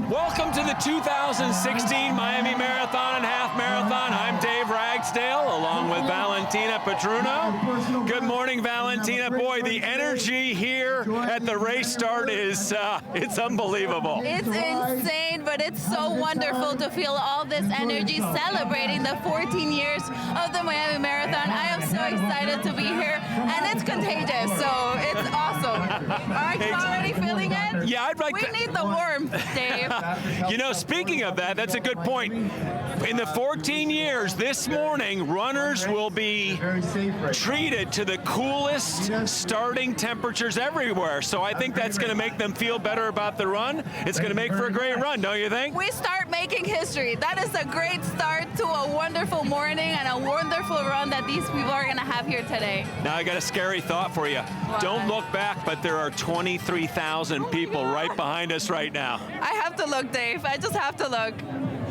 Welcome to the 2016 Miami Marathon and Half Marathon. I'm Dave Ragsdale, along with Valentina Patruno. Good morning, Valentina. Boy, the energy here at the race start is, it's unbelievable. It's insane, but it's so wonderful to feel all this energy celebrating the 14 years of the Miami Marathon. I am so excited to be here, and it's contagious, so it's awesome. Aren't you already feeling it? Yeah, I'd like We need the warmth, Dave. You know, speaking of that, that's a good point. In the 14 years, this morning, runners will be treated to the coolest starting temperatures everywhere. So I think that's going to make them feel better about the run. It's going to make for a great run, don't you think? We start making history. That is a great start to a wonderful morning and a wonderful run that these people are going to have here today. Now I got a scary thought for you. What? Don't look back, but there are 23,000 people right behind us right now. I have to look, Dave. I just have to look.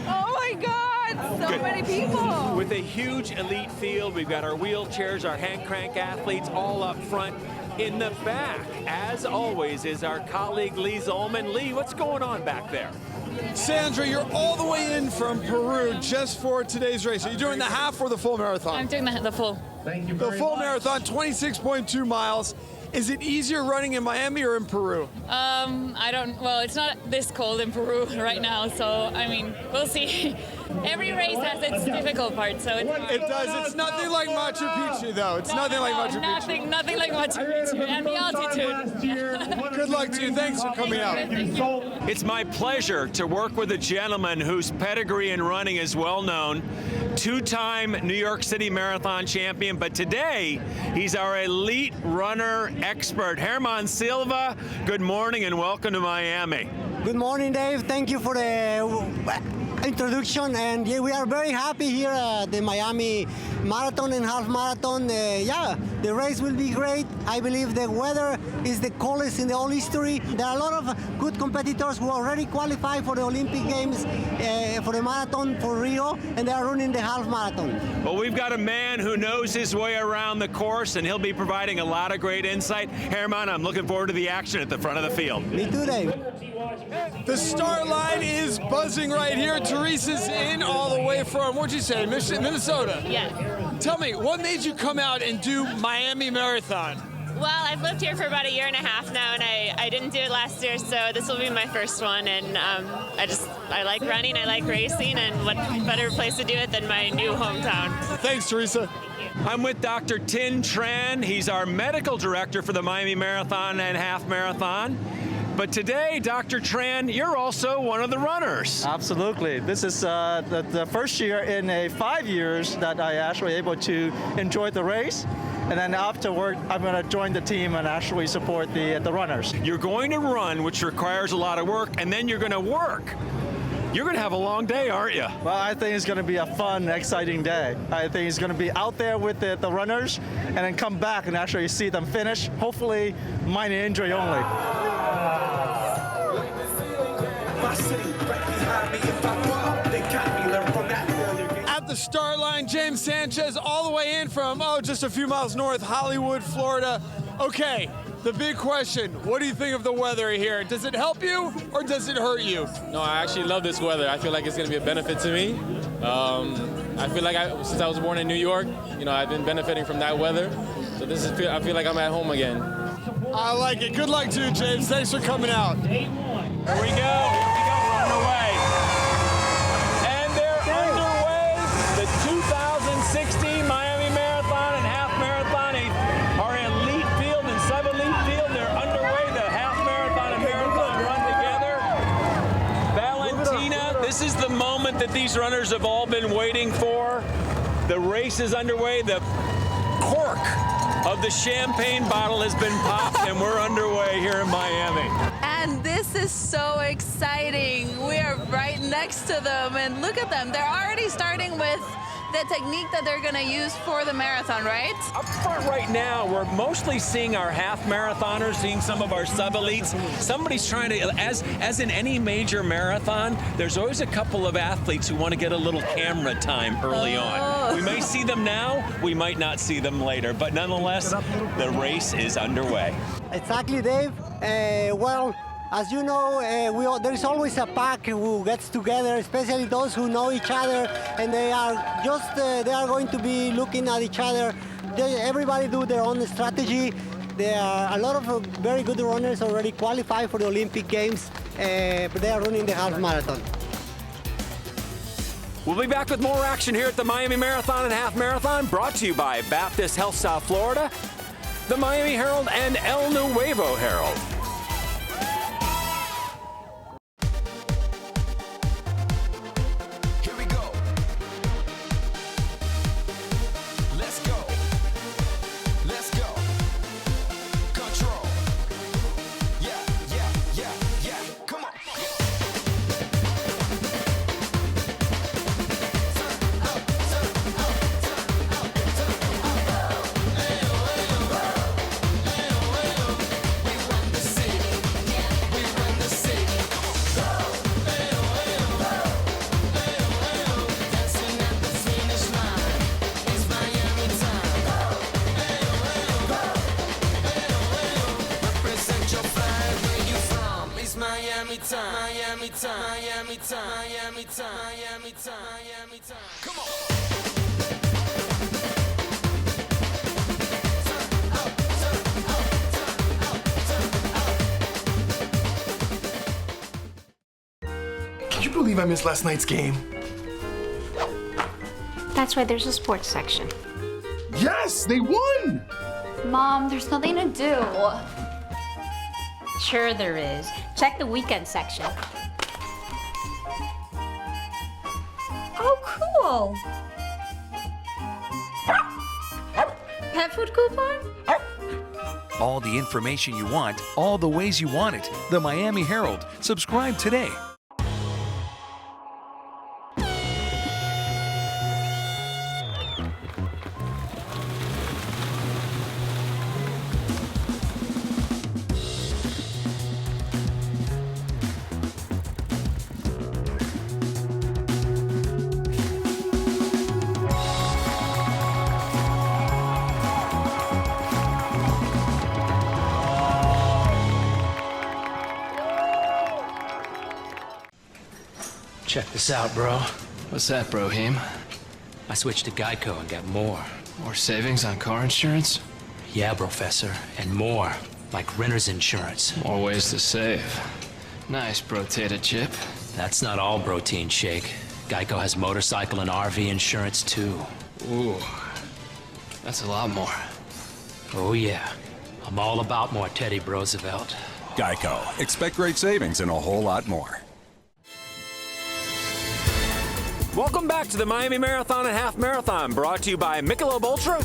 Oh my God, so many people. With a huge elite field, we've got our wheelchairs, our hand crank athletes all up front. In the back, as always, is our colleague Lee Zolman. Lee, what's going on back there? Sandra, you're all the way in from Peru just for today's race. Are you doing the half or the full marathon? I'm doing the full. The full marathon, 26.2 miles. Is it easier running in Miami or in Peru? Well, it's not this cold in Peru right now, so, I mean, we'll see. Every race has its difficult part, so it's hard. It does. It's nothing like Machu Picchu, though. It's nothing like Machu Picchu. Nothing like Machu Picchu, and the altitude. Good luck to you. Thanks for coming out. It's my pleasure to work with a gentleman whose pedigree in running is well known, two-time New York City Marathon champion, but today he's our elite runner expert. Herman Silva, good morning and welcome to Miami. Good morning, Dave. Thank you for the introduction, and yeah, we are very happy here at the Miami Marathon and Half Marathon. The race will be great. I believe the weather is the coldest in the whole history. There are a lot of good competitors who already qualified for the Olympic Games, for the marathon, for Rio, and they are running the half marathon. Well, we've got a man who knows his way around the course, and he'll be providing a lot of great insight. Herman, I'm looking forward to the action at the front of the field. Me too, Dave. The start line is buzzing right here. Teresa's in all the way from, what'd you say, Minnesota? Yes. Tell me, what made you come out and do Miami Marathon? Well, I've lived here for about a year and a half now, and I didn't do it last year, so this will be my first one. And I like running, I like racing, and what better place to do it than my new hometown. Thanks, Teresa. I'm with Dr. Tin Tran. He's our medical director for the Miami Marathon and Half Marathon. But today, Dr. Tran, you're also one of the runners. Absolutely. This is the first year in 5 years that I actually able to enjoy the race. And then afterward, I'm going to join the team and actually support the runners. You're going to run, which requires a lot of work, and then you're going to work. You're going to have a long day, aren't you? Well, I think it's going to be a fun, exciting day. I think it's going to be out there with the runners and then come back and actually see them finish, hopefully minor injury only. At the start line, James Sanchez all the way in from, just a few miles north, Hollywood, Florida. Okay, the big question, what do you think of the weather here? Does it help you or does it hurt you? No, I actually love this weather. I feel like it's going to be a benefit to me. I feel like since I was born in New York, I've been benefiting from that weather. So I feel like I'm at home again. I like it. Good luck to you, James. Thanks for coming out. Here we go, we're underway. And they're underway. The 2016 Miami Marathon and Half Marathon are elite field and sub-elite field. They're underway. The Half Marathon and Marathon run together. Valentina, this is the moment that these runners have all been waiting for. The race is underway. The cork of the champagne bottle has been popped, and we're underway here in Miami. And this This is so exciting. We are right next to them, and look at them. They're already starting with the technique that they're going to use for the marathon, right? Up front right now, we're mostly seeing our half marathoners, seeing some of our sub-elites. Somebody's trying to, as in any major marathon, there's always a couple of athletes who want to get a little camera time early on. We may see them now, we might not see them later, but nonetheless, the race is underway. Exactly, Dave. Well, as you know, there is always a pack who gets together, especially those who know each other, and they are going to be looking at each other. Everybody do their own strategy. There are a lot of very good runners already qualified for the Olympic Games, but they are running the half marathon. We'll be back with more action here at the Miami Marathon and Half Marathon, brought to you by Baptist Health South Florida, the Miami Herald, and El Nuevo Herald. Miami time, Miami time, Miami time, Miami time, Miami time, Miami time. Come on. Can you believe I missed last night's game? That's why there's a sports section. Yes, they won! Mom, there's nothing to do. Sure there is. Check the weekend section. Oh, cool. Pet food coupon? All the information you want, all the ways you want it. The Miami Herald. Subscribe today. Check this out, bro. What's that, Brohim? I switched to Geico and got more. More savings on car insurance? Yeah, Professor, and more. Like renter's insurance. More ways to save. Nice, Bro-Tata Chip. That's not all protein shake. Geico has motorcycle and RV insurance, too. Ooh. That's a lot more. Oh, yeah. I'm all about more Teddy Roosevelt. Geico. Expect great savings and a whole lot more. Welcome back to the Miami Marathon and Half Marathon, brought to you by Michelob Ultra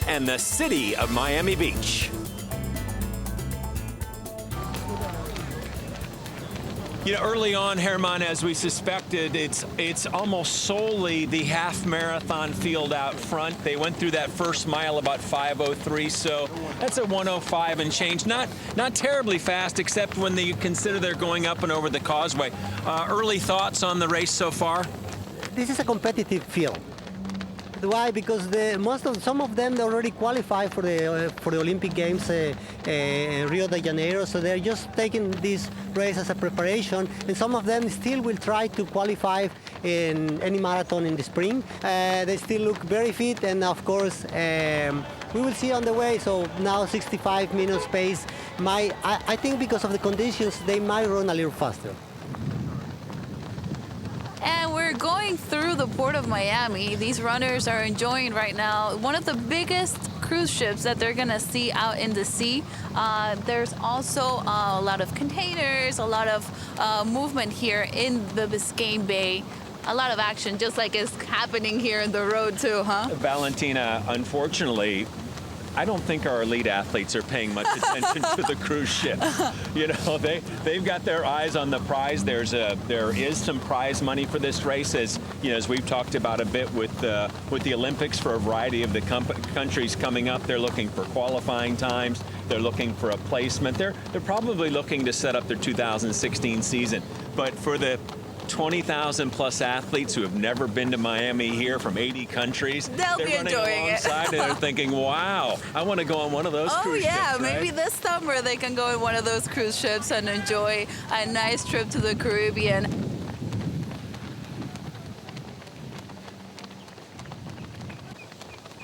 and the city of Miami Beach. You know, early on, Herman, as we suspected, it's almost solely the half marathon field out front. They went through that first mile about 5:03, so that's a 1:05 and change. Not terribly fast, except when you consider they're going up and over the causeway. Early thoughts on the race so far? This is a competitive field. Why? Because some of them they already qualified for the Olympic Games in Rio de Janeiro, so they're just taking this race as a preparation, and some of them still will try to qualify in any marathon in the spring. They still look very fit, and of course we will see on the way. So now 65 minutes pace. I think because of the conditions they might run a little faster. And we're going through the port of Miami. These runners are enjoying right now one of the biggest cruise ships that they're gonna see out in the sea. There's also a lot of containers, a lot of movement here in the Biscayne Bay. A lot of action, just like is happening here in the road too, huh? Valentina, unfortunately, I don't think our elite athletes are paying much attention to the cruise ship. You know, they've got their eyes on the prize. There is some prize money for this race, as you know, as we've talked about a bit with the Olympics for a variety of the countries coming up. They're looking for qualifying times. They're looking for a placement. They're probably looking to set up their 2016 season. But for the 20,000 plus athletes who have never been to Miami here from 80 countries, they'll be enjoying it. And they're thinking, wow, I want to go on one of those cruise ships. Oh yeah, right? maybe this summer they can go on one of those cruise ships and enjoy a nice trip to the Caribbean.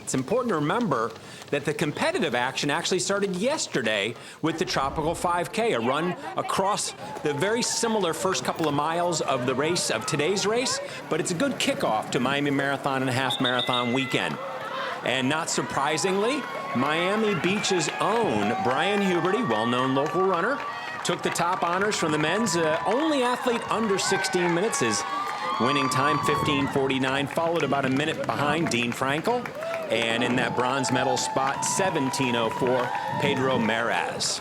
It's important to remember that the competitive action actually started yesterday with the Tropical 5K, a run across the very similar first couple of miles of the race, of today's race, but it's a good kickoff to Miami Marathon and Half Marathon weekend. And not surprisingly, Miami Beach's own Brian Huberty, well-known local runner, took the top honors from the men's. Only athlete under 16 minutes. His winning time, 15:49, followed about a minute behind Dean Frankel. And in that bronze medal spot, 17:04, Pedro Meraz.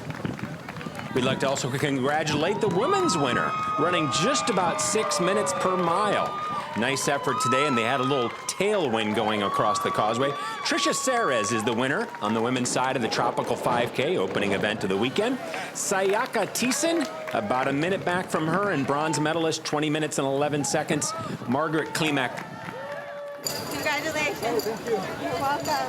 We'd like to also congratulate the women's winner, running just about 6 minutes per mile. Nice effort today, and they had a little tailwind going across the causeway. Trisha Serres is the winner on the women's side of the Tropical 5K, opening event of the weekend. Sayaka Thiessen, about a minute back from her, and bronze medalist, 20 minutes and 11 seconds, Margaret Klimek. Congratulations. You're welcome.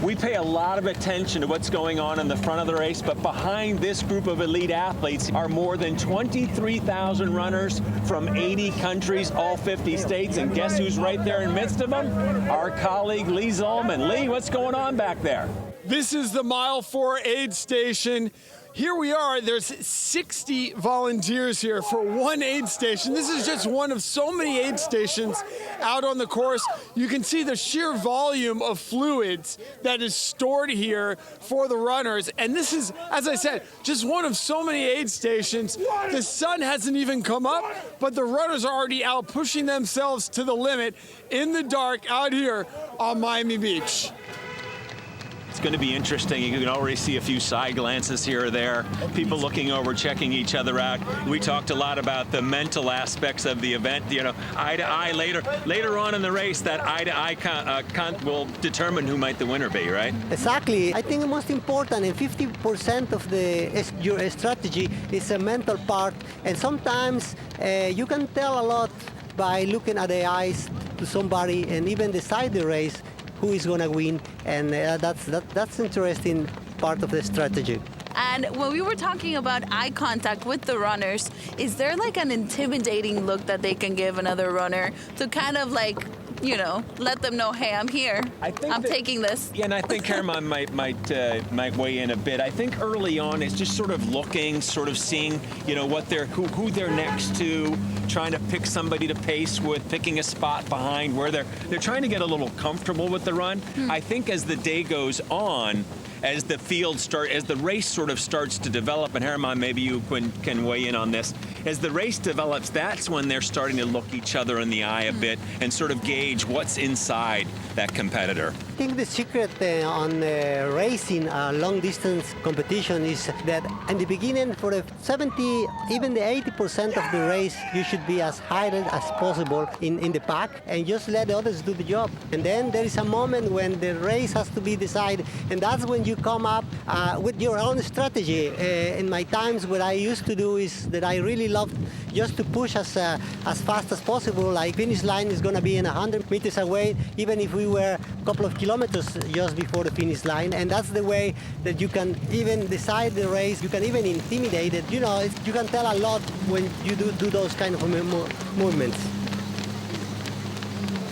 We pay a lot of attention to what's going on in the front of the race, but behind this group of elite athletes are more than 23,000 runners from 80 countries, all 50 states, and guess who's right there in the midst of them? Our colleague Lee Zolman. Lee, what's going on back there? This is the Mile 4 aid station. Here we are, there's 60 volunteers here for one aid station. This is just one of so many aid stations out on the course. You can see the sheer volume of fluids that is stored here for the runners. And this is, as I said, just one of so many aid stations. The sun hasn't even come up, but the runners are already out pushing themselves to the limit in the dark out here on Miami Beach. It's going to be interesting. You can already see a few side glances here or there, people looking over, checking each other out. We talked a lot about the mental aspects of the event, you know, eye to eye later on in the race. That eye to eye will determine who might the winner be, right? Exactly. I think the most important, and 50% of your strategy is a mental part, and sometimes you can tell a lot by looking at the eyes to somebody and even decide the race who is going to win, and that's interesting part of the strategy. And when we were talking about eye contact with the runners, is there like an intimidating look that they can give another runner to kind of like, you know, let them know, hey, I'm here. I'm taking this. Yeah, and I think Herman might weigh in a bit. I think early on it's just sort of looking, sort of seeing, you know, what who they're next to, trying to pick somebody to pace with, picking a spot behind where they're trying to get a little comfortable with the run. I think as the day goes on, as the race sort of starts to develop, and Herman, maybe you can weigh in on this, as the race develops, that's when they're starting to look each other in the eye a bit and sort of gauge what's inside that competitor. I think the secret on racing long distance competition is that in the beginning, for the 70, even the 80% of the race, you should be as high as possible in the pack and just let the others do the job. And then there is a moment when the race has to be decided, and that's when you come up with your own strategy. In my times, what I used to do is that I really loved just to push as fast as possible. Like finish line is going to be in 100 meters away, even if we were a couple of kilometers just before the finish line. And that's the way that you can even decide the race. You can even intimidate it. You know, you can tell a lot when you do those kind of movements.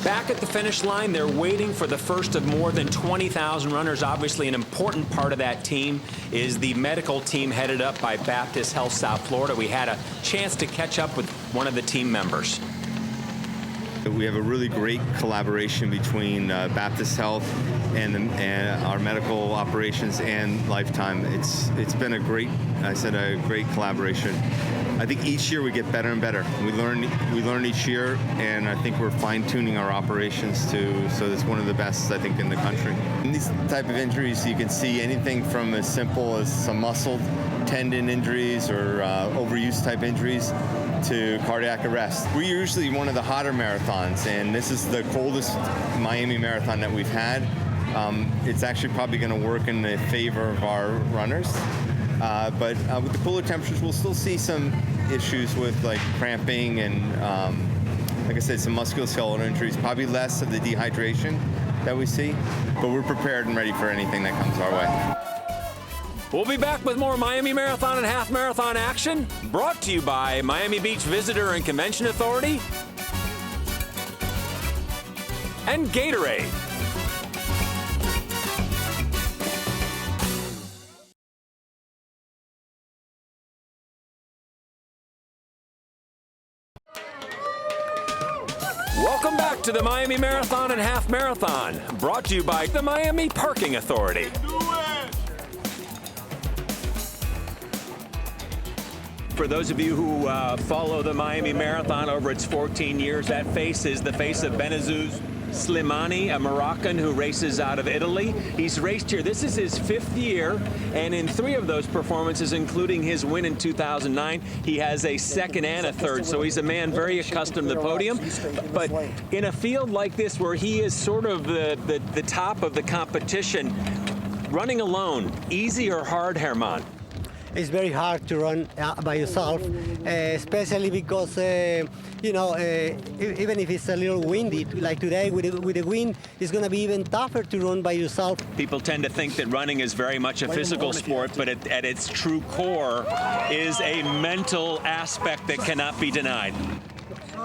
Back at the finish line, they're waiting for the first of more than 20,000 runners. Obviously, an important part of that team is the medical team headed up by Baptist Health South Florida. We had a chance to catch up with one of the team members. We have a really great collaboration between Baptist Health and our medical operations and Lifetime. It's been a great collaboration. I think each year we get better and better. We learn each year, and I think we're fine-tuning our operations so it's one of the best, I think, in the country. In these type of injuries, you can see anything from as simple as some muscle tendon injuries or overuse type injuries to cardiac arrest. We're usually one of the hotter marathons, and this is the coldest Miami Marathon that we've had. It's actually probably going to work in the favor of our runners. But with the cooler temperatures, we'll still see some issues with like cramping and, like I said, some musculoskeletal injuries, probably less of the dehydration that we see. But we're prepared and ready for anything that comes our way. We'll be back with more Miami Marathon and Half Marathon action, brought to you by Miami Beach Visitor and Convention Authority and Gatorade. Welcome back to the Miami Marathon and Half Marathon, brought to you by the Miami Parking Authority. For those of you who follow the Miami Marathon over its 14 years, that face is the face of Benazuz Slimani, a Moroccan who races out of Italy. He's raced here. This is his 5th year, and in 3 of those performances, including his win in 2009, he has a 2nd and a 3rd. So he's a man very accustomed to the podium. But in a field like this, where he is sort of the top of the competition, running alone, easy or hard, Herman? It's very hard to run by yourself, especially because, even if it's a little windy, like today with the wind, it's going to be even tougher to run by yourself. People tend to think that running is very much a physical sport, but at its true core is a mental aspect that cannot be denied.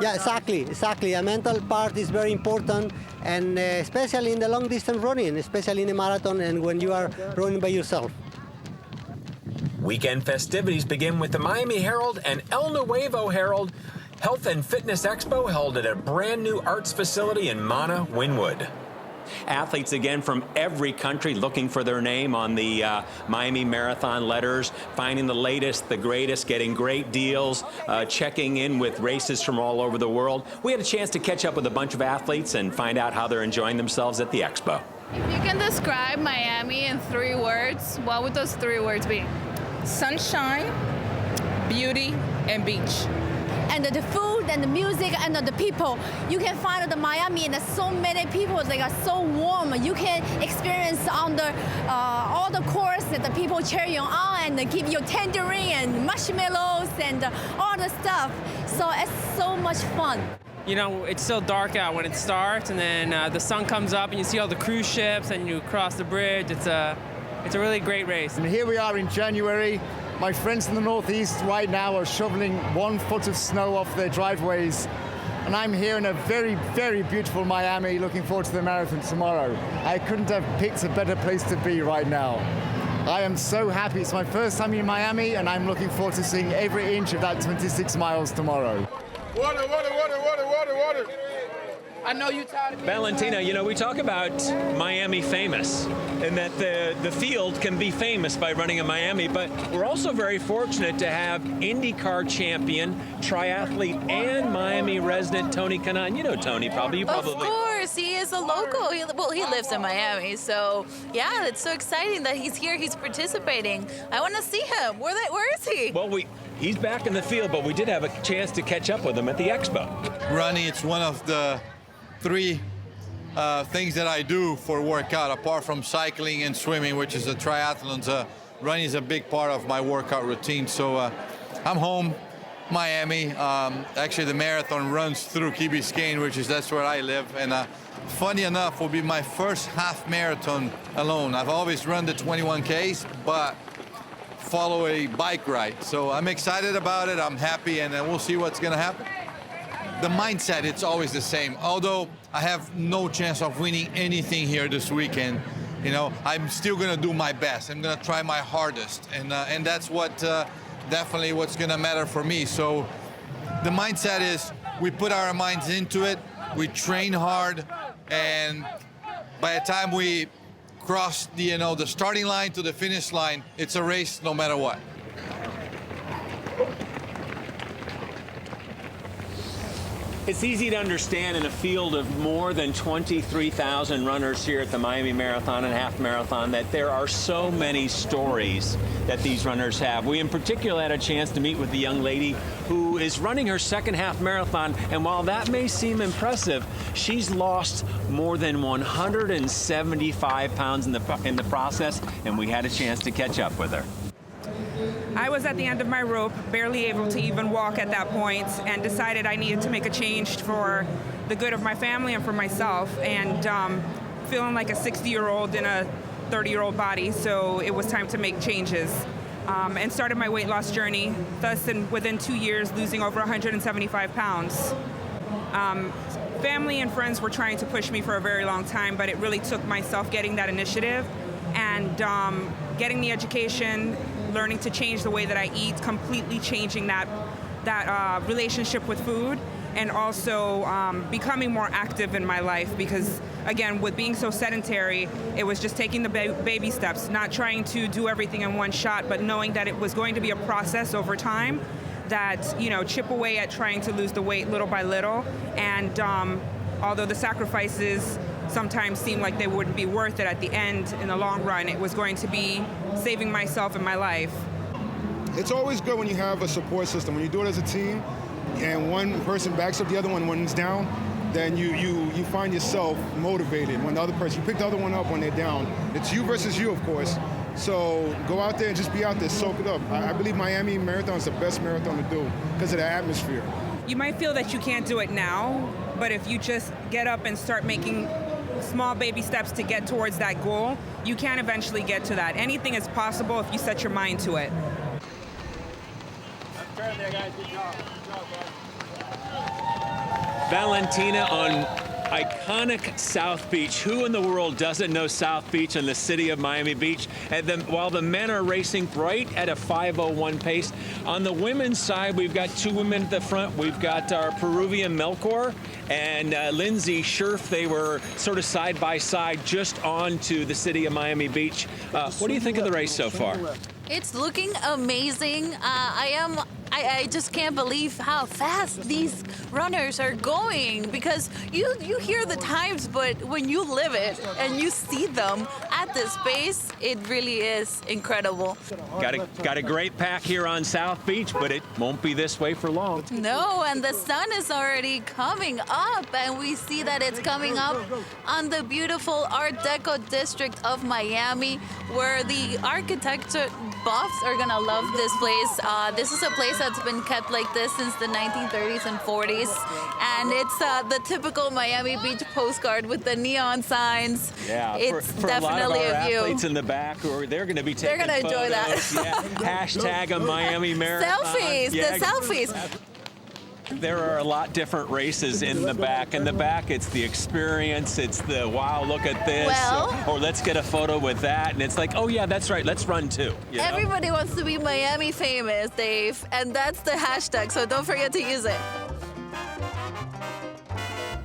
Yeah, exactly. A mental part is very important, and especially in the long distance running, especially in the marathon and when you are running by yourself. Weekend festivities begin with the Miami Herald and El Nuevo Herald Health and Fitness Expo held at a brand new arts facility in Mana, Wynwood. Athletes again from every country looking for their name on the Miami Marathon letters, finding the latest, the greatest, getting great deals, checking in with races from all over the world. We had a chance to catch up with a bunch of athletes and find out how they're enjoying themselves at the expo. If you can describe Miami in 3 words, what would those 3 words be? Sunshine, beauty, and beach. And the food and the music and the people. You can find the Miami and so many people, they are so warm. You can experience on the all the course that the people cheer you on and give you tangerine and marshmallows and all the stuff. So it's so much fun. You know, it's still dark out when it starts, and then the sun comes up and you see all the cruise ships and you cross the bridge. It's a really great race. And here we are in January. My friends in the Northeast right now are shoveling 1 foot of snow off their driveways. And I'm here in a very, very beautiful Miami, looking forward to the marathon tomorrow. I couldn't have picked a better place to be right now. I am so happy. It's my first time in Miami, and I'm looking forward to seeing every inch of that 26 miles tomorrow. Water, water, water, water, water, water. I know you tired of Valentina, you know, we talk about Miami famous and that the field can be famous by running in Miami, but we're also very fortunate to have IndyCar champion, triathlete, and Miami resident Tony Kanaan. You know Tony, probably. Of course, he is a local. He lives in Miami, so yeah, it's so exciting that he's here, he's participating. I want to see him. Where is he? Well, he's back in the field, but we did have a chance to catch up with him at the expo. Running, it's one of the 3 things that I do for workout, apart from cycling and swimming, which is a triathlon. Running is a big part of my workout routine. So I'm home, Miami. Actually, the marathon runs through Key Biscayne, that's where I live. And funny enough, will be my first half marathon alone. I've always run the 21Ks, but follow a bike ride. So I'm excited about it. I'm happy, and we'll see what's going to happen. The mindset, it's always the same. Although I have no chance of winning anything here this weekend, you know, I'm still going to do my best. I'm going to try my hardest, and that's what definitely what's going to matter for me. So the mindset is we put our minds into it, we train hard, and by the time we cross the starting line to the finish line, it's a race no matter what. It's easy to understand in a field of more than 23,000 runners here at the Miami Marathon and Half Marathon that there are so many stories that these runners have. We in particular had a chance to meet with the young lady who is running her second half marathon, and while that may seem impressive, she's lost more than 175 pounds in the process, and we had a chance to catch up with her. I was at the end of my rope, barely able to even walk at that point, and decided I needed to make a change for the good of my family and for myself, and feeling like a 60-year-old in a 30-year-old body, so it was time to make changes. And started my weight loss journey, thus within 2 years losing over 175 pounds. Family and friends were trying to push me for a very long time, but it really took myself getting that initiative and getting the education, learning to change the way that I eat, completely changing that relationship with food, and also becoming more active in my life because, again, with being so sedentary, it was just taking the baby steps, not trying to do everything in one shot, but knowing that it was going to be a process over time that, chip away at trying to lose the weight little by little. And although the sacrifices sometimes seem like they wouldn't be worth it at the end, in the long run, it was going to be saving myself and my life. It's always good when you have a support system. When you do it as a team and one person backs up the other one when it's down, then you find yourself motivated when the other person, you pick the other one up when they're down. It's you versus you, of course. So go out there and just be out there, soak it up. I believe Miami Marathon is the best marathon to do because of the atmosphere. You might feel that you can't do it now, but if you just get up and start making small baby steps to get towards that goal, you can eventually get to that. Anything is possible if you set your mind to it. Turn there, guys. Good job. Good job, guys. Valentina on iconic South Beach. Who in the world doesn't know South Beach and the city of Miami Beach? And then, while the men are racing right at a 5:01 pace, on the women's side, we've got two women at the front. We've got our Peruvian Melchor and Lindsay Scherf. They were sort of side by side just onto the city of Miami Beach. What do you think of the race so far? It's looking amazing. I just can't believe how fast these runners are going, because you hear the times, but when you live it and you see them at this pace, it really is incredible. Got a great pack here on South Beach, but it won't be this way for long. No, and the sun is already coming up, and we see that it's coming up on the beautiful Art Deco district of Miami, where the architecture buffs are gonna love this place. This is a place that's been kept like this since the 1930s and 40s, and it's the typical Miami Beach postcard with the neon signs. Yeah, it's for definitely a lot of our a view. athletes in the back, or they're going to be taking They're gonna photos. enjoy that. Yeah. Hashtag a Miami Marathon. Selfies, yeah. the selfies. There are a lot different races in the back. In the back, it's the experience. It's the, wow, look at this. Well, or let's get a photo with that. And it's like, oh, yeah, that's right. Let's run too. You know? Everybody wants to be Miami famous, Dave, and that's the hashtag, so don't forget to use it.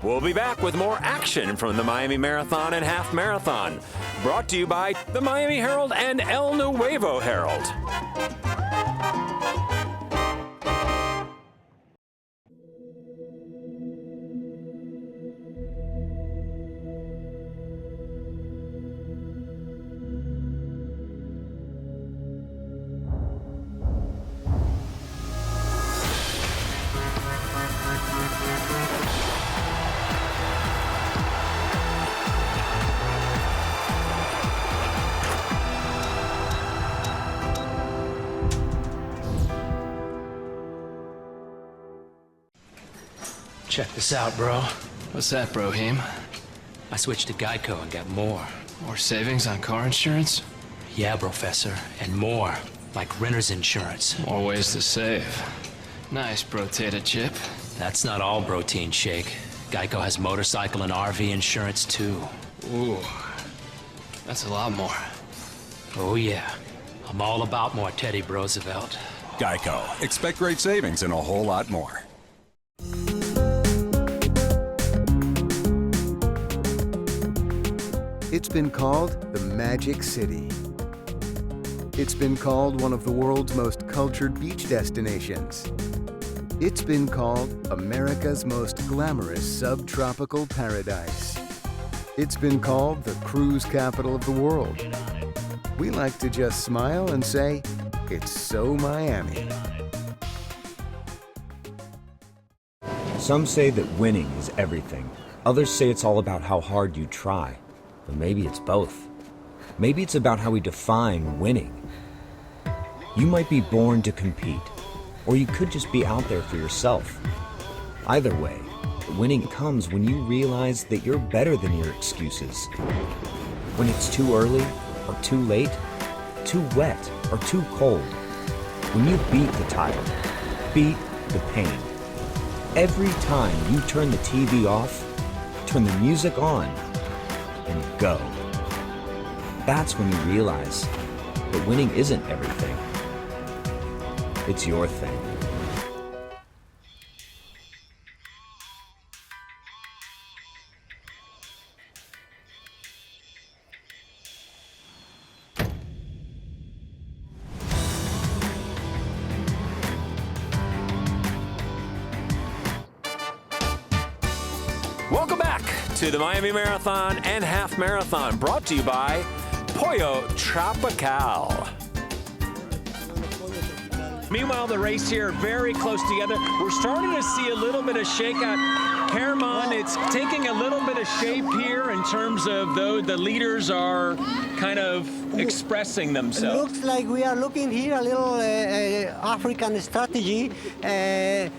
We'll be back with more action from the Miami Marathon and Half Marathon. Brought to you by the Miami Herald and El Nuevo Herald. Check this out, bro. What's that, Brohim? I switched to Geico and got more. More savings on car insurance? Yeah, Professor, and more. Like renter's insurance. More ways to save. Nice, Potato Chip. That's not all protein shake. Geico has motorcycle and RV insurance, too. Ooh. That's a lot more. Oh, yeah. I'm all about more Teddy Roosevelt. Geico. Expect great savings and a whole lot more. It's been called the Magic City. It's been called one of the world's most cultured beach destinations. It's been called America's most glamorous subtropical paradise. It's been called the cruise capital of the world. We like to just smile and say, it's so Miami. Some say that winning is everything. Others say it's all about how hard you try. But maybe it's both. Maybe it's about how we define winning. You might be born to compete, or you could just be out there for yourself. Either way, winning comes when you realize that you're better than your excuses. When it's too early, or too late, too wet, or too cold. When you beat the tired, beat the pain. Every time you turn the TV off, turn the music on, and go. That's when you realize that winning isn't everything. It's your thing. Welcome back to the Miami Marathon and Half Marathon, brought to you by Pollo Tropical. Meanwhile, the race here very close together. We're starting to see a little bit of shakeout. Herman, it's taking a little bit of shape here in terms of though the leaders are kind of expressing themselves. It looks like we are looking here a little African strategy. The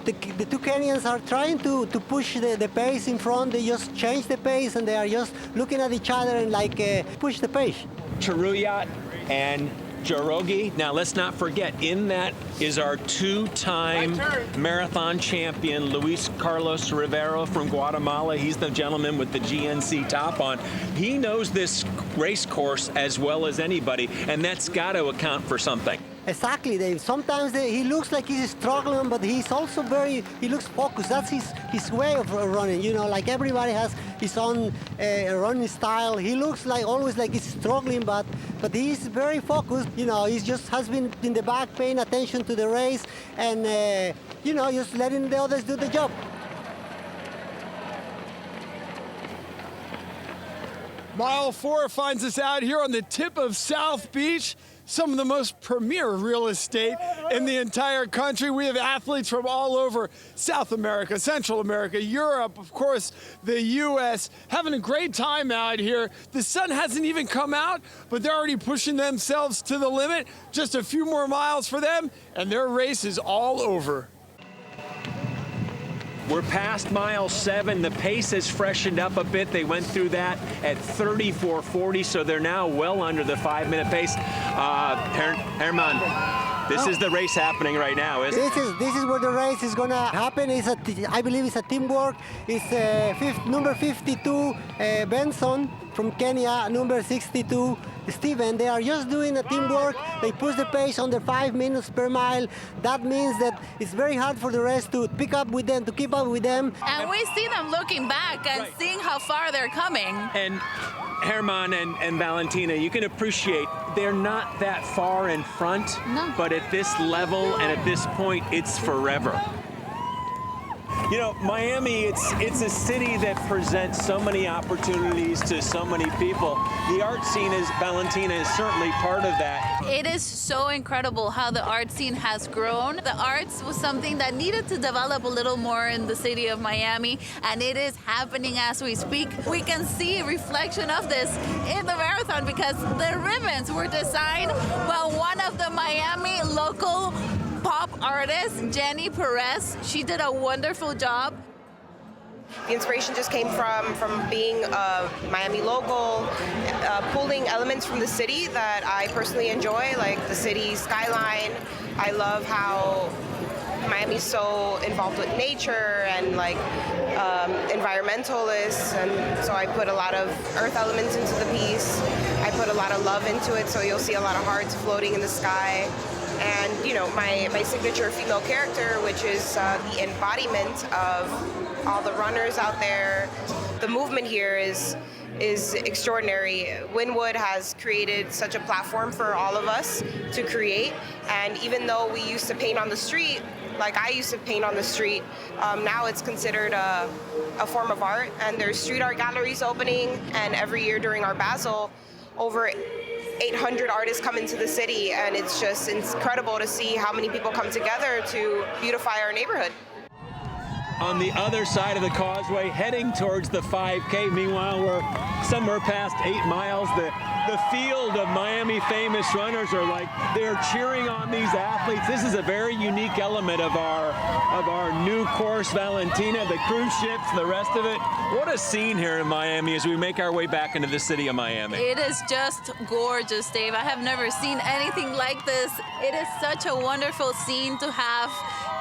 two Kenyans are trying to push the pace in front. They just change the pace and they are just looking at each other and like push the pace. Cheruyot and Jorogi. Now, let's not forget, in that is our two-time marathon champion, Luis Carlos Rivero from Guatemala. He's the gentleman with the GNC top on. He knows this race course as well as anybody, and that's got to account for something. Exactly, Dave. Sometimes he looks like he's struggling, but he's also he looks focused. That's his way of running. You know, like everybody has his own running style. He looks like always like he's struggling, but he's very focused. You know, he just has been in the back paying attention to the race and, you know, just letting the others do the job. Mile 4 finds us out here on the tip of South Beach, some of the most premier real estate in the entire country. We have athletes from all over South America, Central America, Europe, of course, the U.S., having a great time out here. The sun hasn't even come out, but they're already pushing themselves to the limit. Just a few more miles for them, and their race is all over. We're past mile 7. The pace has freshened up a bit. They went through that at 34:40, so they're now well under the 5-minute pace. Herman, this is the race happening right now, isn't it? This is where the race is gonna happen. I believe it's a teamwork. It's number 52 Benson from Kenya, number 62 Steven. They are just doing a teamwork. They push the pace under 5 minutes per mile. That means that it's very hard for the rest to pick up with them, to keep up with them. And we see them looking back and seeing how far they're coming. And Herman and Valentina, you can appreciate they're not that far in front, but at this level and at this point, it's forever. You know, Miami, it's a city that presents so many opportunities to so many people. The art scene, Valentina, is certainly part of that. It is so incredible how the art scene has grown. The arts was something that needed to develop a little more in the city of Miami, and it is happening as we speak. We can see a reflection of this in the marathon because the ribbons were designed by one of the Miami local pop artist, Jenny Perez. She did a wonderful job. The inspiration just came from being a Miami local, pulling elements from the city that I personally enjoy, like the city skyline. I love how Miami's so involved with nature and like environmentalists, and so I put a lot of earth elements into the piece. I put a lot of love into it, so you'll see a lot of hearts floating in the sky. And, you know, my signature female character, which is the embodiment of all the runners out there, the movement here is extraordinary. Wynwood has created such a platform for all of us to create, and even though we used to paint on the street, like I used to paint on the street, now it's considered a form of art, and there's street art galleries opening, and every year during our Basel, over 800 artists come into the city, and it's just incredible to see how many people come together to beautify our neighborhood. On the other side of the causeway, heading towards the 5K. Meanwhile, we're somewhere past 8 miles. The field of Miami famous runners are like, they're cheering on these athletes. This is a very unique element of our new course, Valentina, the cruise ships, the rest of it. What a scene here in Miami as we make our way back into the city of Miami. It is just gorgeous, Dave. I have never seen anything like this. It is such a wonderful scene to have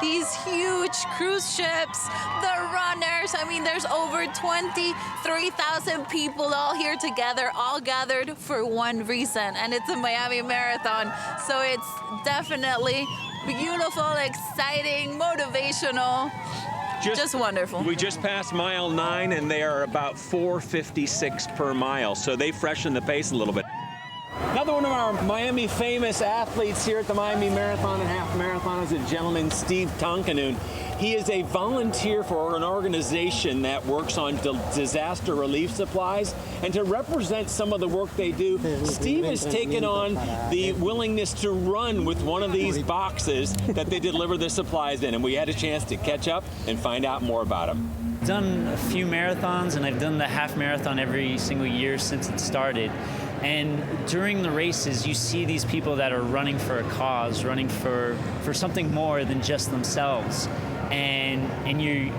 these huge cruise ships, the runners. I mean, there's over 23,000 people all here together, all gathered for one reason, and it's a Miami Marathon. So it's definitely beautiful, exciting, motivational, just wonderful. We just passed mile 9, and they are about 4:56 per mile, so they freshen the pace a little bit. Another one of our Miami famous athletes here at the Miami Marathon and Half Marathon is a gentleman, Steve Tonkanoon. He is a volunteer for an organization that works on disaster relief supplies. And to represent some of the work they do, Steve has taken on the willingness to run with one of these boxes that they deliver the supplies in. And we had a chance to catch up and find out more about him. I've done a few marathons, and I've done the half marathon every single year since it started. And during the races, you see these people that are running for a cause, running for something more than just themselves. And you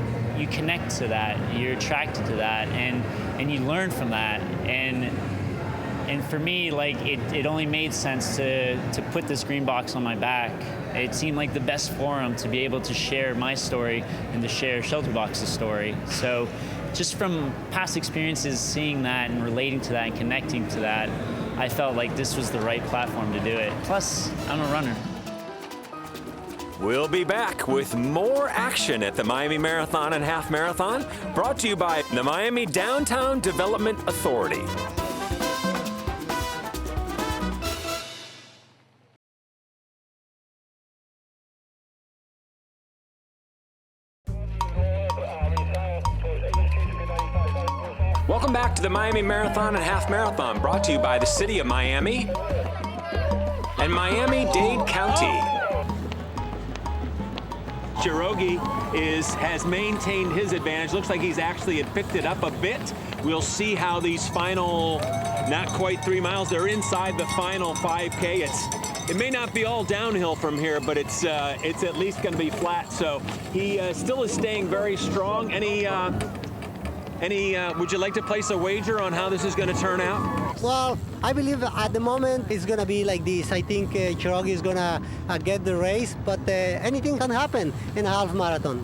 connect to that, you're attracted to that, and you learn from that. And for me, like, it only made sense to put this green box on my back. It seemed like the best forum to be able to share my story and to share Shelterbox's story. So just from past experiences, seeing that and relating to that and connecting to that, I felt like this was the right platform to do it. Plus, I'm a runner. We'll be back with more action at the Miami Marathon and Half Marathon, brought to you by the Miami Downtown Development Authority. Welcome back to the Miami Marathon and Half Marathon, brought to you by the City of Miami and Miami-Dade County. Cherokee has maintained his advantage. Looks like he's actually had picked it up a bit. We'll see how these final, not quite 3 miles, they're inside the final 5K. It may not be all downhill from here, but it's at least going to be flat. So he still is staying very strong. Would you like to place a wager on how this is going to turn out? Well, I believe at the moment it's going to be like this. I think Cherokee is going to get the race, but anything can happen in a half marathon.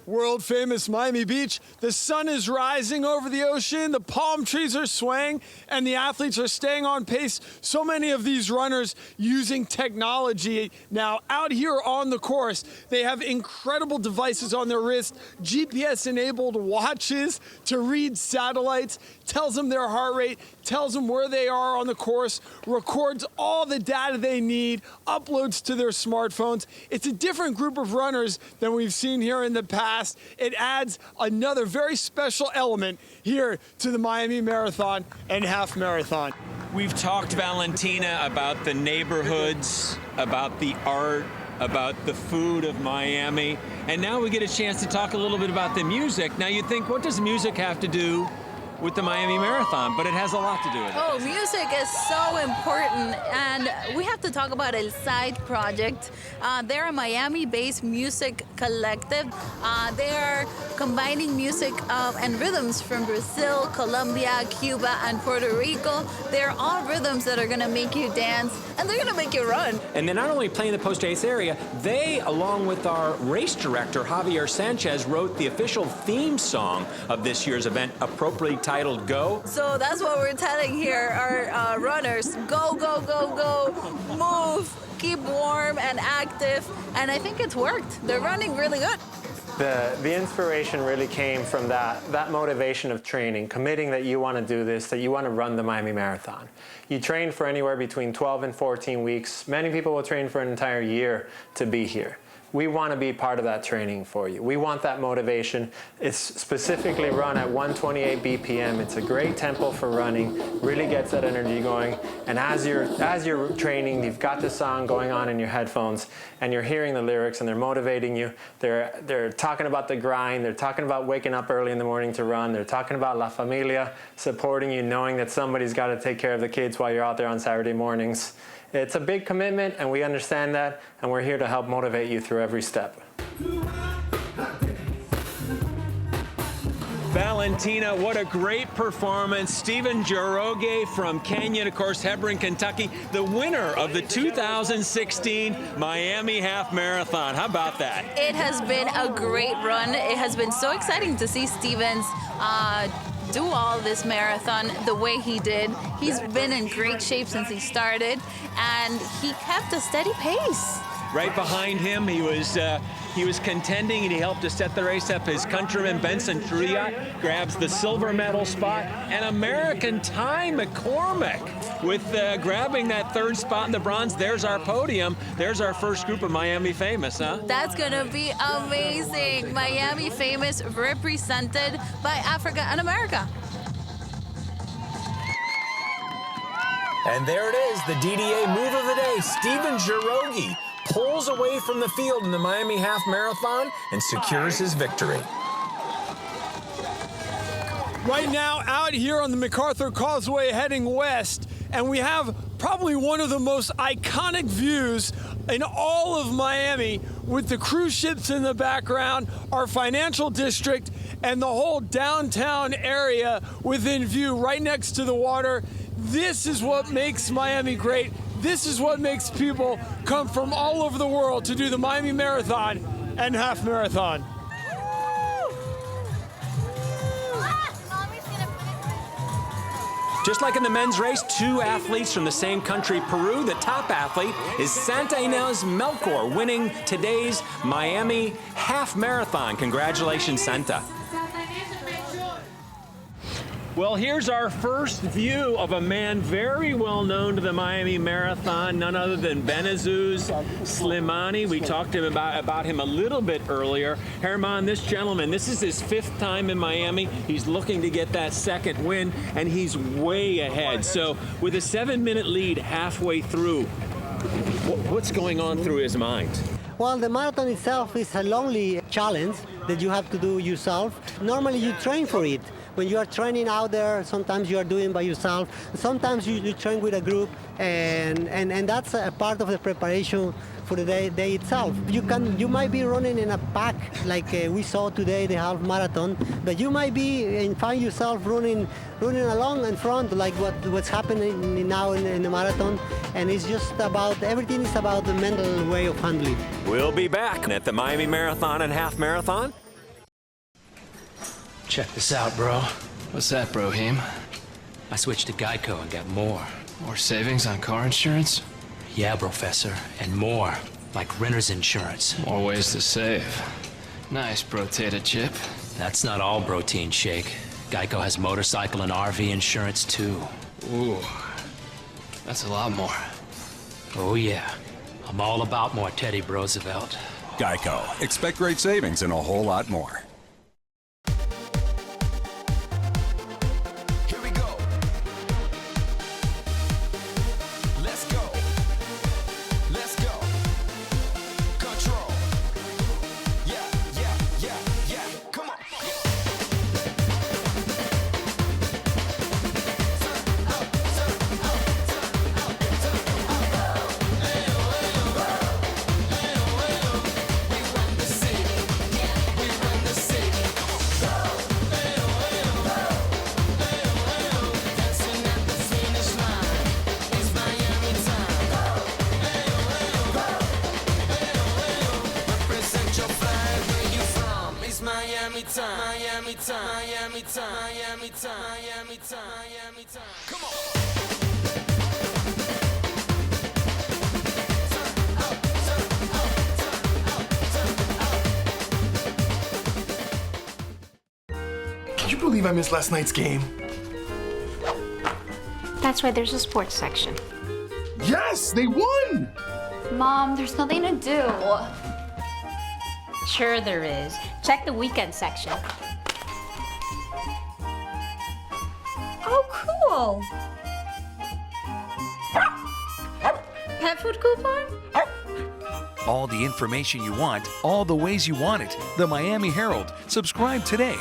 World famous Miami Beach. The sun is rising over the ocean, the palm trees are swaying, and the athletes are staying on pace. So many of these runners using technology now out here on the course. They have incredible devices on their wrist, GPS-enabled watches to read satellites, tells them their heart rate, tells them where they are on the course, records all the data they need, uploads to their smartphones. It's a different group of runners than we've seen here in the past. It adds another very special element here to the Miami Marathon and Half Marathon. We've talked, Valentina, about the neighborhoods, about the art, about the food of Miami, and now we get a chance to talk a little bit about the music. Now you think, what does music have to do with the Miami Marathon? But it has a lot to do with it. Oh, music is so important, and we have to talk about El Side Project. They're a Miami-based music collective. They're combining music and rhythms from Brazil, Colombia, Cuba, and Puerto Rico. They're all rhythms that are gonna make you dance, and they're gonna make you run. And they're not only playing the post-race area, they, along with our race director, Javier Sanchez, wrote the official theme song of this year's event, appropriately titled Go. So that's what we're telling here, our runners, go, go, go, go, move, keep warm and active, and I think it's worked. They're running really good. The inspiration really came from that motivation of training, committing that you want to do this, that you want to run the Miami Marathon. You train for anywhere between 12 and 14 weeks. Many people will train for an entire year to be here. We want to be part of that training for you. We want that motivation. It's specifically run at 128 BPM. It's a great tempo for running, really gets that energy going. And as you're training, you've got the song going on in your headphones, and you're hearing the lyrics, and they're motivating you. They're talking about the grind. They're talking about waking up early in the morning to run. They're talking about La Familia, supporting you, knowing that somebody's got to take care of the kids while you're out there on Saturday mornings. It's a big commitment, and we understand that, and we're here to help motivate you through every step. Valentina, what a great performance. Stephen Jaroge from Canyon, of course, Hebron, Kentucky, the winner of the 2016 Miami Half Marathon. How about that? It has been a great run. It has been so exciting to see Stevens do all this marathon the way he did. He's been in great shape since he started, and he kept a steady pace. Right behind him, he was contending, and he helped to set the race up. His countryman Benson Triot grabs the silver medal spot, and American Ty McCormick with grabbing that third spot in the bronze. There's our podium. There's our first group of Miami Famous, huh? That's gonna be amazing. Miami Famous represented by Africa and America. And there it is, the DDA move of the day. Stephen Jaroge pulls away from the field in the Miami Half Marathon and secures his victory. Right now, out here on the MacArthur Causeway heading west, and we have probably one of the most iconic views in all of Miami, with the cruise ships in the background, our financial district, and the whole downtown area within view right next to the water. This is what makes Miami great. This is what makes people come from all over the world to do the Miami Marathon and Half Marathon. Just like in the men's race, two athletes from the same country, Peru. The top athlete is Santa Ynez Melchor, winning today's Miami Half Marathon. Congratulations, Santa. Well, here's our first view of a man very well known to the Miami Marathon, none other than Benazuz Slimani. We talked to him about him a little bit earlier. Herman, this gentleman, this is his 5th time in Miami. He's looking to get that second win, and he's way ahead. So with a 7-minute lead halfway through, what's going on through his mind? Well, the marathon itself is a lonely challenge that you have to do yourself. Normally you train for it. When you are training out there, sometimes you are doing by yourself. Sometimes you train with a group, and that's a part of the preparation for the day itself. You might be running in a pack like we saw today, the half marathon, but you might be and find yourself running along in front, like what's happening now in the marathon. And it's just about, everything is about the mental way of handling. We'll be back at the Miami Marathon and Half Marathon. Check this out, bro. What's that, Brohim? I switched to Geico and got more. More savings on car insurance? Yeah, Professor, and more. Like renter's insurance. More ways to save. Nice, Potato Chip. That's not all, Protein Shake. Geico has motorcycle and RV insurance, too. Ooh. That's a lot more. Oh, yeah. I'm all about more, Teddy Roosevelt. Geico. Expect great savings and a whole lot more. Miami time, Miami time, Miami time, Miami time, Miami time, Miami time. Come on. believe I missed last night's game. That's why there's a sports section. Yes, they won! Mom, there's nothing to do. Sure there is. Check the weekend section. Oh, cool. Pet food coupon? All the information you want, all the ways you want it. The Miami Herald. Subscribe today.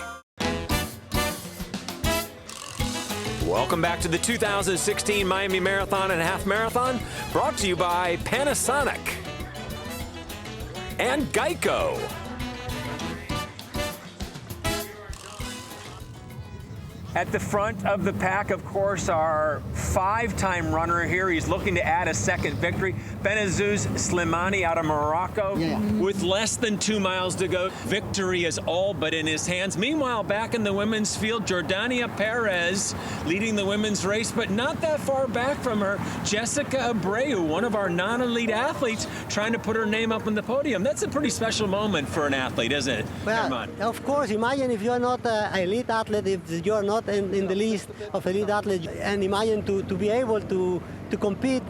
Welcome back to the 2016 Miami Marathon and Half Marathon, brought to you by Panasonic and Geico. At the front of the pack, of course, our five-time runner here. He's looking to add a second victory. Benazuz Slimani out of Morocco. With less than 2 miles to go, victory is all but in his hands. Meanwhile, back in the women's field, Jordania Perez leading the women's race, but not that far back from her, Jessica Abreu, one of our non-elite athletes, trying to put her name up on the podium. That's a pretty special moment for an athlete, isn't it? Well, of course, imagine if you're not an elite athlete, if you're not in the list of elite athletes, and imagine to be able to compete.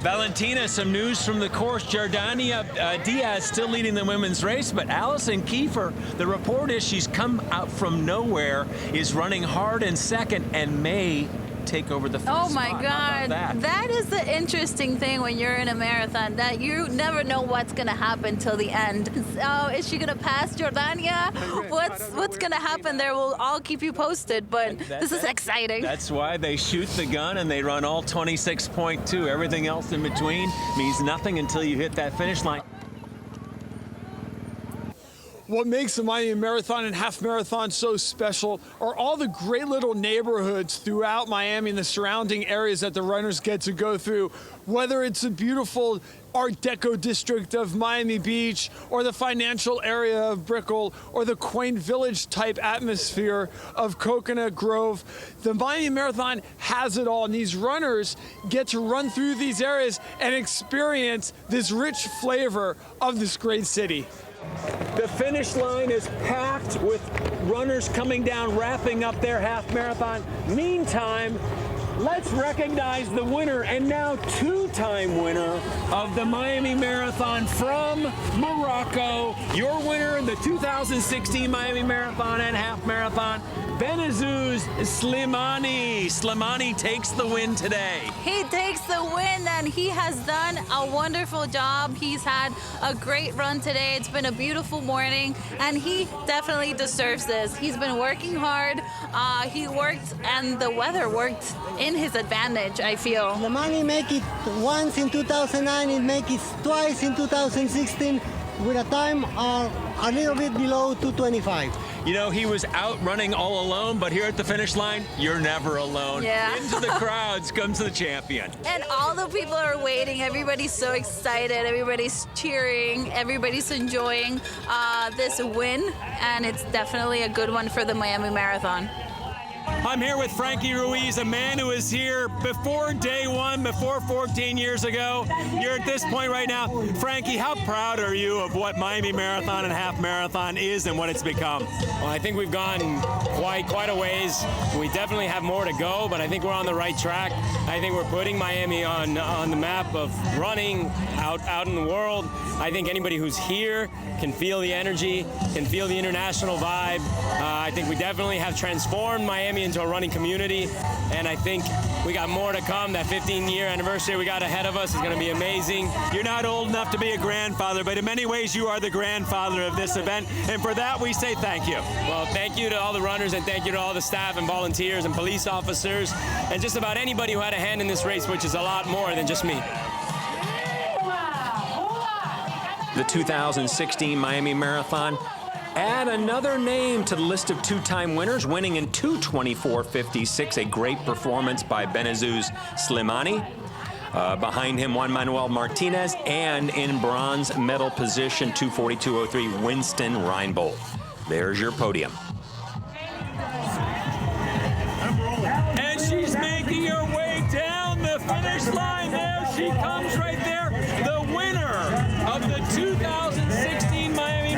Valentina, some news from the course. Jordania Diaz still leading the women's race, but Allison Kiefer, the report is she's come out from nowhere, is running hard in second, and may take over the first Oh my spot. God, That? that is the interesting thing when you're in a marathon, that you never know what's gonna happen till the end. So is she gonna pass Jordania? What's gonna happen there? We'll all keep you posted, but this is exciting. That's why they shoot the gun and they run all 26.2. Everything else in between means nothing until you hit that finish line. What makes the Miami Marathon and Half Marathon so special are all the great little neighborhoods throughout Miami and the surrounding areas that the runners get to go through. Whether it's the beautiful Art Deco district of Miami Beach, or the financial area of Brickell, or the quaint village-type atmosphere of Coconut Grove, the Miami Marathon has it all, and these runners get to run through these areas and experience this rich flavor of this great city. The finish line is packed with runners coming down, wrapping up their half marathon. Meantime, let's recognize the winner, and now two-time winner of the Miami Marathon from Morocco. Your winner in the 2016 Miami Marathon and Half Marathon, Benazuz Slimani. Slimani takes the win today. He takes the win, and he has done a wonderful job. He's had a great run today. It's been a beautiful morning, and he definitely deserves this. He's been working hard. He worked, and the weather worked in his advantage, I feel. Slimani make it once in 2009, it make it twice in 2016 with a time a little bit below 2:25. You know, he was out running all alone, but here at the finish line, you're never alone. Yeah. Into the crowds comes the champion. And all the people are waiting. Everybody's so excited. Everybody's cheering. Everybody's enjoying this win. And it's definitely a good one for the Miami Marathon. I'm here with Frankie Ruiz, a man who was here before day one, before 14 years ago. You're at this point right now. Frankie, how proud are you of what Miami Marathon and Half Marathon is and what it's become? Well, I think we've gone quite a ways. We definitely have more to go, but I think we're on the right track. I think we're putting Miami on the map of running out in the world. I think anybody who's here can feel the energy, can feel the international vibe. I think we definitely have transformed Miami into a running community, and I think we got more to come. That 15-year anniversary we got ahead of us is going to be amazing. You're not old enough to be a grandfather, but in many ways you are the grandfather of this event, and for that we say thank you. Well, thank you to all the runners, and thank you to all the staff and volunteers and police officers, and just about anybody who had a hand in this race, which is a lot more than just me. The 2016 Miami Marathon. Add another name to the list of two-time winners, winning in 2:24:56, a great performance by Benazuz Slimani. Behind him, Juan Manuel Martinez, and in bronze medal position, 2:42:03, Winston Reinbold. There's your podium. And she's making her way down the finish line. There she comes right there, the winner of the 2016 Miami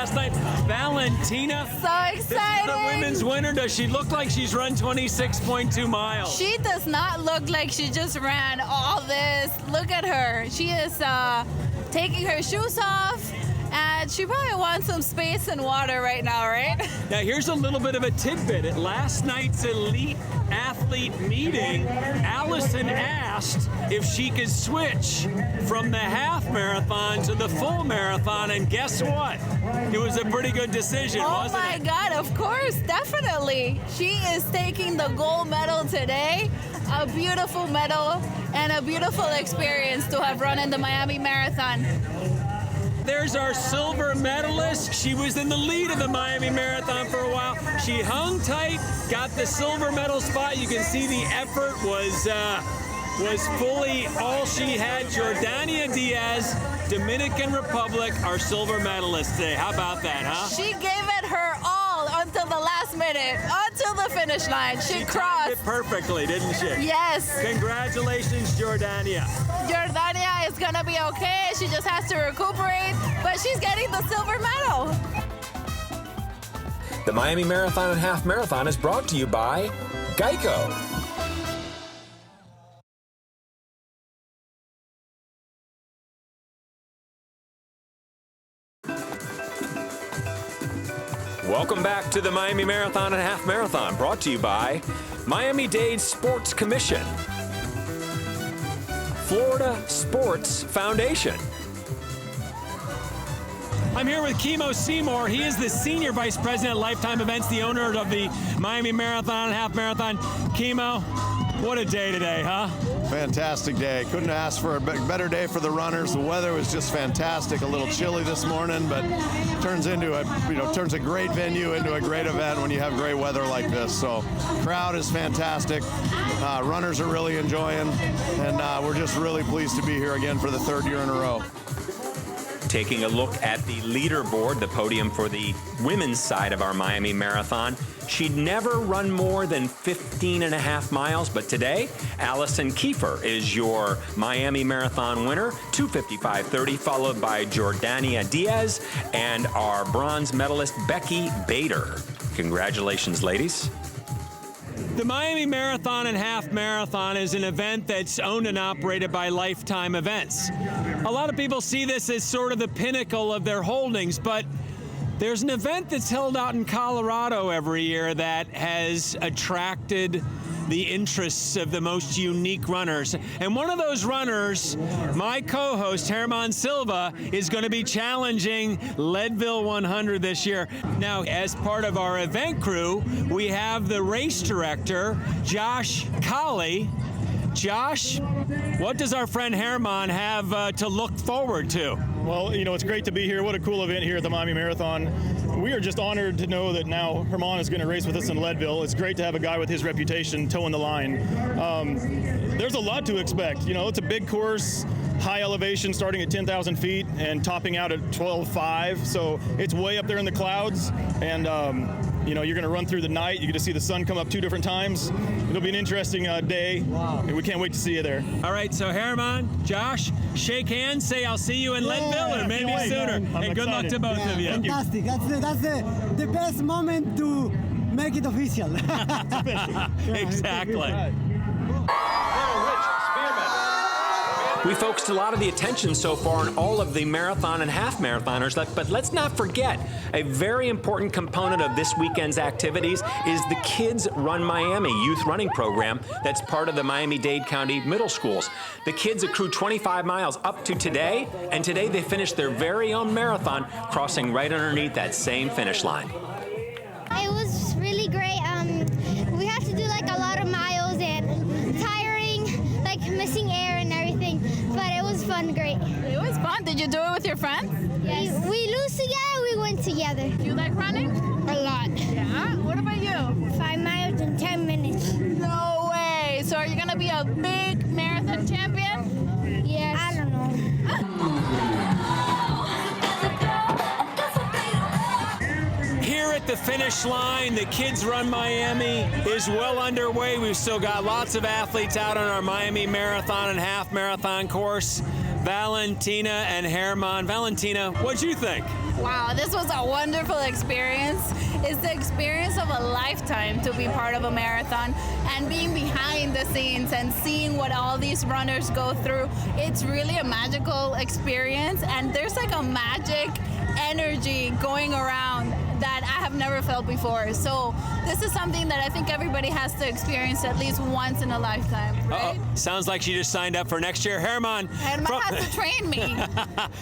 last night. Valentina. So excited. This is the women's winner. Does she look like she's run 26.2 miles? She does not look like she just ran all this. Look at her. She is taking her shoes off. And she probably wants some space and water right now, right? Now, here's a little bit of a tidbit. At last night's elite athlete meeting, Allison asked if she could switch from the half marathon to the full marathon, and guess what? It was a pretty good decision, wasn't it? Oh my God, of course, definitely. She is taking the gold medal today. A beautiful medal and a beautiful experience to have run in the Miami Marathon. There's our silver medalist. She was in the lead of the Miami Marathon for a while. She hung tight, got the silver medal spot. You can see the effort was fully all she had. Jordania Diaz, Dominican Republic, our silver medalist today. How about that, huh? She gave it her all until the last minute, until the finish line. She crossed. Timed it perfectly, didn't she? Yes. Congratulations, Jordania. Jordania is gonna be okay. She just has to recuperate, but she's getting the silver medal. The Miami Marathon and Half Marathon is brought to you by Geico. Welcome back to the Miami Marathon and Half Marathon, brought to you by Miami-Dade Sports Commission, Florida Sports Foundation. I'm here with Kimo Seymour. He is the Senior Vice President of Lifetime Events, the owner of the Miami Marathon and Half Marathon. Kimo, what a day today, huh? Fantastic day. Couldn't ask for a better day for the runners. The weather was just fantastic. A little chilly this morning, but turns a great venue into a great event when you have great weather like this. So, crowd is fantastic. Runners are really enjoying, and we're just really pleased to be here again for the third year in a row. Taking a look at the leaderboard, the podium for the women's side of our Miami Marathon. She'd never run more than 15.5 miles, but today, Allison Kiefer is your Miami Marathon winner, 2:55:30, followed by Jordania Diaz and our bronze medalist, Becky Bader. Congratulations, ladies. The Miami Marathon and Half Marathon is an event that's owned and operated by Lifetime Events. A lot of people see this as sort of the pinnacle of their holdings, but there's an event that's held out in Colorado every year that has attracted the interests of the most unique runners. And one of those runners, my co-host, Herman Silva, is going to be challenging Leadville 100 this year. Now, as part of our event crew, we have the race director, Josh Colley. Josh, what does our friend Herman have to look forward to? Well, it's great to be here. What a cool event here at the Miami Marathon. We are just honored to know that now Herman is going to race with us in Leadville. It's great to have a guy with his reputation towing the line. There's a lot to expect. It's a big course, high elevation starting at 10,000 feet and topping out at 12,500. So it's way up there in the clouds. And, you're going to run through the night. You get to see the sun come up 2 different times. It'll be an interesting day. Wow. And we can't wait to see you there. All right, so Herman, Josh, shake hands, say I'll see you in Leadville or maybe sooner. And good luck to both of you. Fantastic. That's the best moment to make it official. Exactly. We focused a lot of the attention so far on all of the marathon and half marathoners, but let's not forget a very important component of this weekend's activities is the Kids Run Miami youth running program that's part of the Miami-Dade County Middle Schools. The kids accrued 25 miles up to today, and today they finished their very own marathon, crossing right underneath that same finish line. It was really great. We have to do a lot of miles and tiring, missing air and everything, but it was fun, great. It was fun. Did you do it with your friends? Yes. We lose together, we win together. Do you like running? A lot. Yeah? What about you? 5 miles in 10 minutes. No way. So are you going to be a big marathon champion? Yes. I don't know. Here at the finish line, the Kids Run Miami is well underway. We've still got lots of athletes out on our Miami Marathon and Half Marathon course. Valentina and Herman. Valentina, what'd you think? Wow, this was a wonderful experience. It's the experience of a lifetime to be part of a marathon and being behind the scenes and seeing what all these runners go through. It's really a magical experience, and there's like a magic energy going around that I have never felt before. So this is something that I think everybody has to experience at least once in a lifetime, right? Uh-oh. Sounds like she just signed up for next year. Herman Has to train me.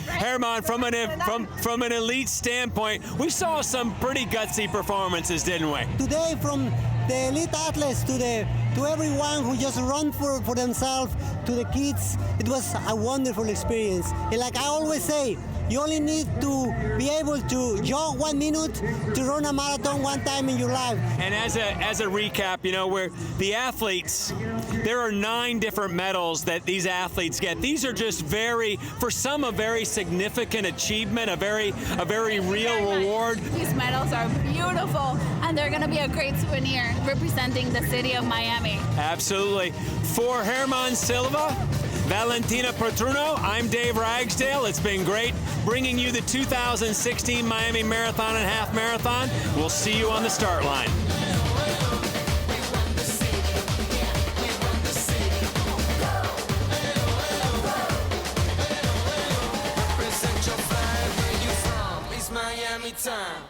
Herman, from an elite standpoint, we saw some pretty gutsy performances, didn't we? Today, from the elite athletes to everyone who just run for themselves, to the kids, it was a wonderful experience. And like I always say, you only need to be able to jog 1 minute to run a marathon one time in your life. And as a recap, you know, where the athletes, there are 9 different medals that these athletes get. These are just for some, a very significant achievement, a very real reward. These medals are beautiful, and they're going to be a great souvenir representing the city of Miami. Absolutely. For Herman Silva, Valentina Patruno, I'm Dave Ragsdale. It's been great bringing you the 2016 Miami Marathon and Half Marathon. We'll see you on the start line. Miami time.